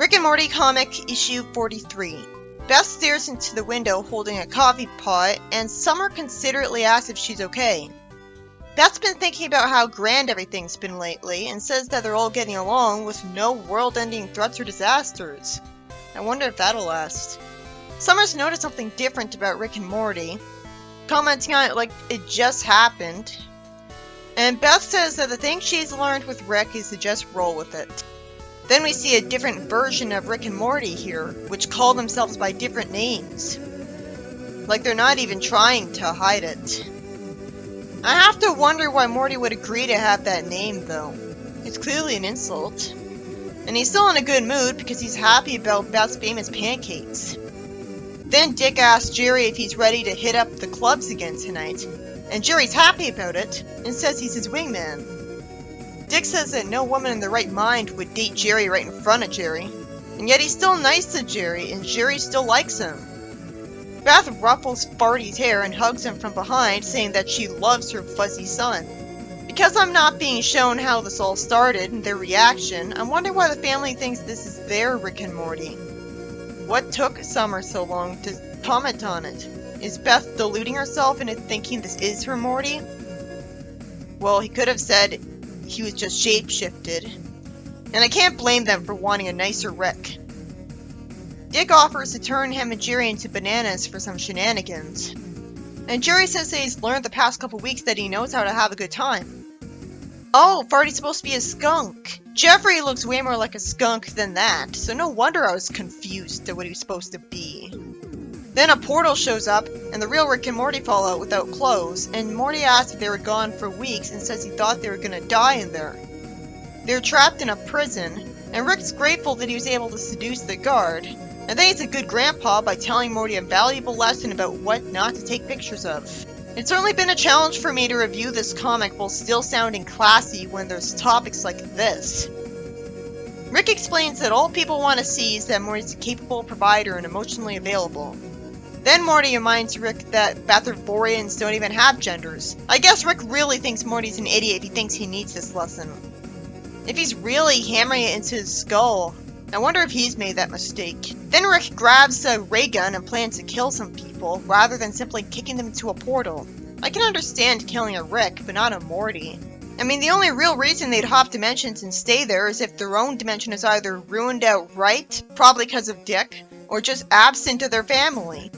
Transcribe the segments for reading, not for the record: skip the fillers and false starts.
Rick and Morty comic issue 43. Beth stares into the window holding a coffee pot, and Summer considerately asks if she's okay. Beth's been thinking about how grand everything's been lately, and says that they're all getting along with no world-ending threats or disasters. I wonder if that'll last. Summer's noticed something different about Rick and Morty, commenting on it like it just happened. And Beth says that the thing she's learned with Rick is to just roll with it. Then we see a different version of Rick and Morty here, which call themselves by different names. Like they're not even trying to hide it. I have to wonder why Morty would agree to have that name, though. It's clearly an insult. And he's still in a good mood because he's happy about Beth's famous pancakes. Then Dick asks Jerry if he's ready to hit up the clubs again tonight, and Jerry's happy about it and says he's his wingman. Dick says that no woman in their right mind would date Jerry right in front of Jerry, and yet he's still nice to Jerry, and Jerry still likes him. Beth ruffles Farty's hair and hugs him from behind, saying that she loves her fuzzy son. Because I'm not being shown how this all started and their reaction, I'm wondering why the family thinks this is their Rick and Morty. What took Summer so long to comment on it? Is Beth deluding herself into thinking this is her Morty? Well, he could have said he was just shape-shifted. And I can't blame them for wanting a nicer Rick. Dick offers to turn him and Jerry into bananas for some shenanigans. And Jerry says that he's learned the past couple weeks that he knows how to have a good time. Oh, Farty's supposed to be a skunk. Jeffrey looks way more like a skunk than that, so no wonder I was confused at what he was supposed to be. Then a portal shows up, and the real Rick and Morty fall out without clothes, and Morty asks if they were gone for weeks and says he thought they were gonna die in there. They're trapped in a prison, and Rick's grateful that he was able to seduce the guard, and then he's a good grandpa by telling Morty a valuable lesson about what not to take pictures of. It's certainly been a challenge for me to review this comic while still sounding classy when there's topics like this. Rick explains that all people want to see is that Morty's a capable provider and emotionally available. Then Morty reminds Rick that Bathyvorians don't even have genders. I guess Rick really thinks Morty's an idiot if he thinks he needs this lesson. If he's really hammering it into his skull, I wonder if he's made that mistake. Then Rick grabs a ray gun and plans to kill some people, rather than simply kicking them into a portal. I can understand killing a Rick, but not a Morty. I mean, the only real reason they'd hop dimensions and stay there is if their own dimension is either ruined outright, probably because of Dick, or just absent of their family.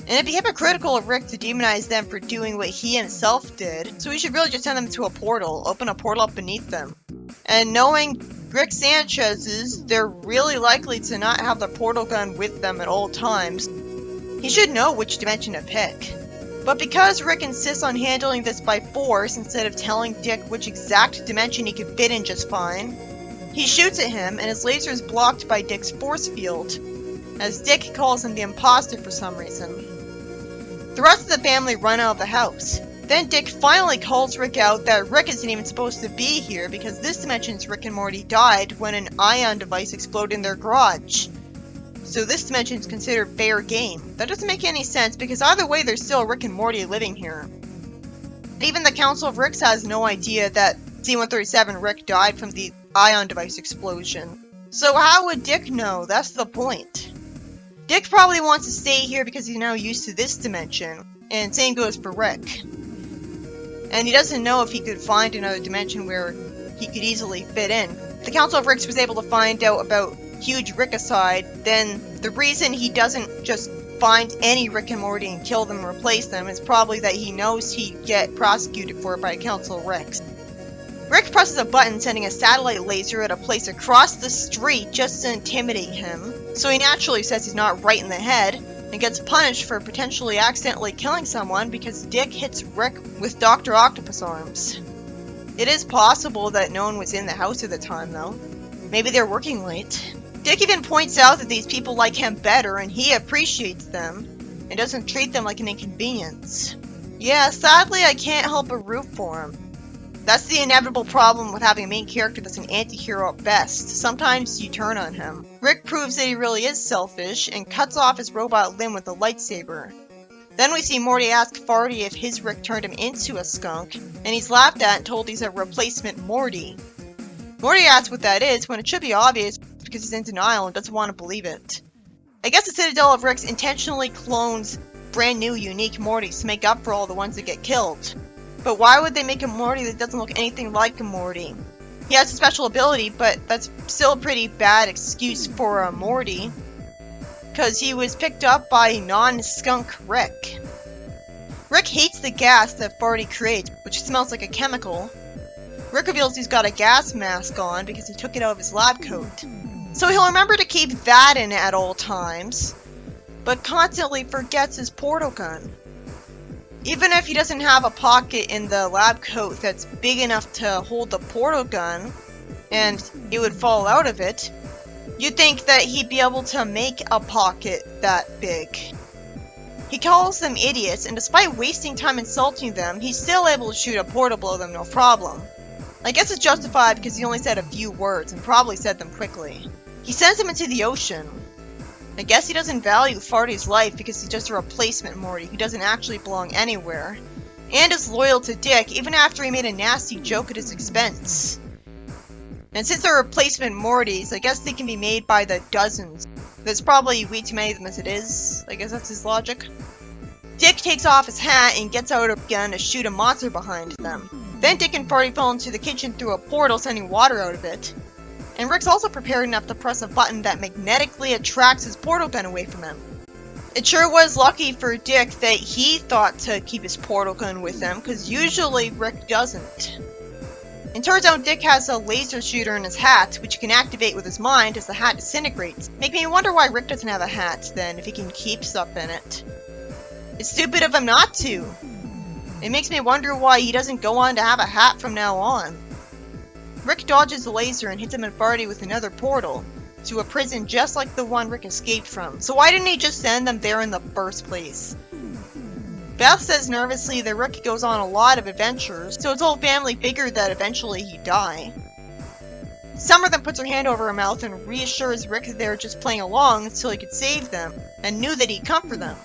And it'd be hypocritical of Rick to demonize them for doing what he himself did, so we should really just send them to a portal, open a portal up beneath them. And knowing Rick Sanchez's, they're really likely to not have the portal gun with them at all times. He should know which dimension to pick. But because Rick insists on handling this by force instead of telling Dick which exact dimension he could fit in just fine, he shoots at him and his laser is blocked by Dick's force field, as Dick calls him the imposter for some reason. The rest of the family run out of the house. Then Dick finally calls Rick out that Rick isn't even supposed to be here because this dimension's Rick and Morty died when an ion device exploded in their garage. So this dimension's considered fair game. That doesn't make any sense because either way there's still Rick and Morty living here. Even the Council of Ricks has no idea that C-137 Rick died from the ion device explosion. So how would Dick know? That's the point. Dick probably wants to stay here because he's now used to this dimension, and same goes for Rick. And he doesn't know if he could find another dimension where he could easily fit in. If the Council of Ricks was able to find out about Huge Rickicide, then the reason he doesn't just find any Rick and Morty and kill them and replace them is probably that he knows he'd get prosecuted for it by Council of Ricks. Rick presses a button sending a satellite laser at a place across the street just to intimidate him, so he naturally says he's not right in the head, and gets punished for potentially accidentally killing someone because Dick hits Rick with Dr. Octopus arms. It is possible that no one was in the house at the time though. Maybe they're working late. Dick even points out that these people like him better and he appreciates them, and doesn't treat them like an inconvenience. Yeah, sadly I can't help but root for him. That's the inevitable problem with having a main character that's an anti-hero at best. Sometimes you turn on him. Rick proves that he really is selfish and cuts off his robot limb with a lightsaber. Then we see Morty ask Farty if his Rick turned him into a skunk, and he's laughed at and told he's a replacement Morty. Morty asks what that is when it should be obvious because he's in denial and doesn't want to believe it. I guess the Citadel of Ricks intentionally clones brand new, unique Mortys to make up for all the ones that get killed. But why would they make a Morty that doesn't look anything like a Morty? He has a special ability, but that's still a pretty bad excuse for a Morty, because he was picked up by non-skunk Rick. Rick hates the gas that Farty creates, which smells like a chemical. Rick reveals he's got a gas mask on because he took it out of his lab coat. So he'll remember to keep that in at all times, but constantly forgets his portal gun. Even if he doesn't have a pocket in the lab coat that's big enough to hold the portal gun, and it would fall out of it, you'd think that he'd be able to make a pocket that big. He calls them idiots, and despite wasting time insulting them, he's still able to shoot a portal below them no problem. I guess it's justified because he only said a few words, and probably said them quickly. He sends him into the ocean. I guess he doesn't value Farty's life because he's just a replacement Morty who doesn't actually belong anywhere, and is loyal to Dick even after he made a nasty joke at his expense. And since they're replacement Mortys, I guess they can be made by the dozens. There's probably way too many of them as it is. I guess that's his logic. Dick takes off his hat and gets out a gun to shoot a monster behind them. Then Dick and Farty fall into the kitchen through a portal, sending water out of it. And Rick's also prepared enough to press a button that magnetically attracts his portal gun away from him. It sure was lucky for Dick that he thought to keep his portal gun with him, because usually Rick doesn't. It turns out Dick has a laser shooter in his hat, which he can activate with his mind as the hat disintegrates. Making me wonder why Rick doesn't have a hat, then, if he can keep stuff in it. It's stupid of him not to. It makes me wonder why he doesn't go on to have a hat from now on. Rick dodges the laser and hits him and Farty with another portal, to a prison just like the one Rick escaped from. So why didn't he just send them there in the first place? Beth says nervously that Rick goes on a lot of adventures, so his whole family figured that eventually he'd die. Summer then puts her hand over her mouth and reassures Rick that they were just playing along until he could save them, and knew that he'd come for them.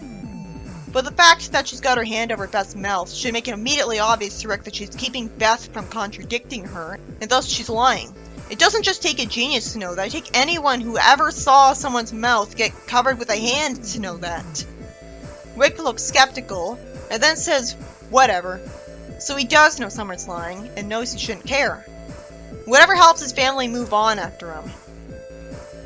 But the fact that she's got her hand over Beth's mouth should make it immediately obvious to Rick that she's keeping Beth from contradicting her, and thus she's lying. It doesn't just take a genius to know that, it takes anyone who ever saw someone's mouth get covered with a hand to know that. Rick looks skeptical, and then says, whatever. So he does know Summer's lying, and knows he shouldn't care. Whatever helps his family move on after him.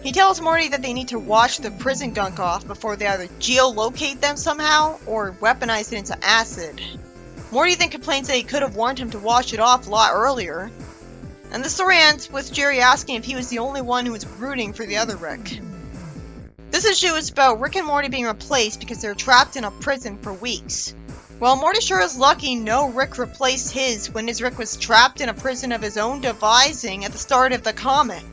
He tells Morty that they need to wash the prison gunk off before they either geolocate them somehow, or weaponize it into acid. Morty then complains that he could have warned him to wash it off a lot earlier. And the story ends with Jerry asking if he was the only one who was rooting for the other Rick. This issue is about Rick and Morty being replaced because they're trapped in a prison for weeks. Well, Morty sure is lucky no Rick replaced his when his Rick was trapped in a prison of his own devising at the start of the comic.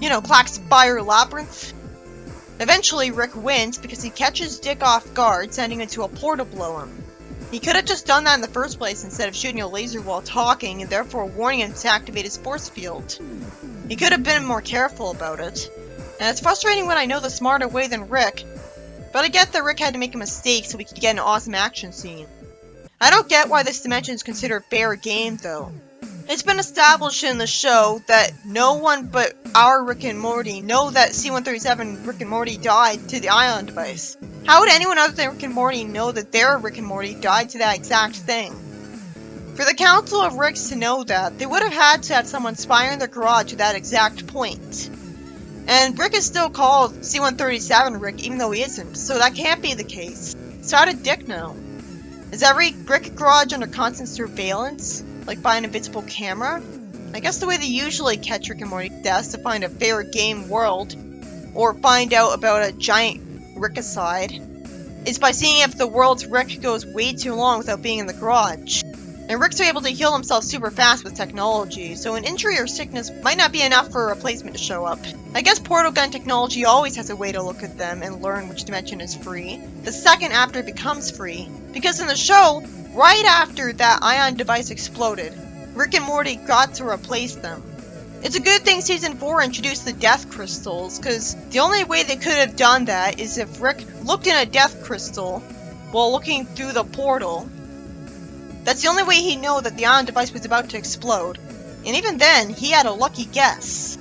You know, Clack's Fire Labyrinth. Eventually, Rick wins because he catches Dick off guard, sending him to a portal below him. He could have just done that in the first place instead of shooting a laser while talking and therefore warning him to activate his force field. He could have been more careful about it. And it's frustrating when I know the smarter way than Rick, but I get that Rick had to make a mistake so we could get an awesome action scene. I don't get why this dimension is considered fair game, though. It's been established in the show that no one but our Rick and Morty know that C-137 Rick and Morty died to the ion device. How would anyone other than Rick and Morty know that their Rick and Morty died to that exact thing? For the Council of Ricks to know that, they would have had to have someone spy in their garage at that exact point. And Rick is still called C-137 Rick even though he isn't, so that can't be the case. So how did Dick know? Is every Rick garage under constant surveillance? Like by an invisible camera? I guess the way they usually catch Rick and Morty deaths to find a fair game world, or find out about a giant Rickicide, is by seeing if the world's Rick goes way too long without being in the garage. And Rick's able to heal himself super fast with technology, so an injury or sickness might not be enough for a replacement to show up. I guess portal gun technology always has a way to look at them and learn which dimension is free, the second after it becomes free, because in the show, right after that ion device exploded, Rick and Morty got to replace them. It's a good thing Season 4 introduced the death crystals, because the only way they could have done that is if Rick looked in a death crystal while looking through the portal. That's the only way he'd know that the ion device was about to explode. And even then, he had a lucky guess.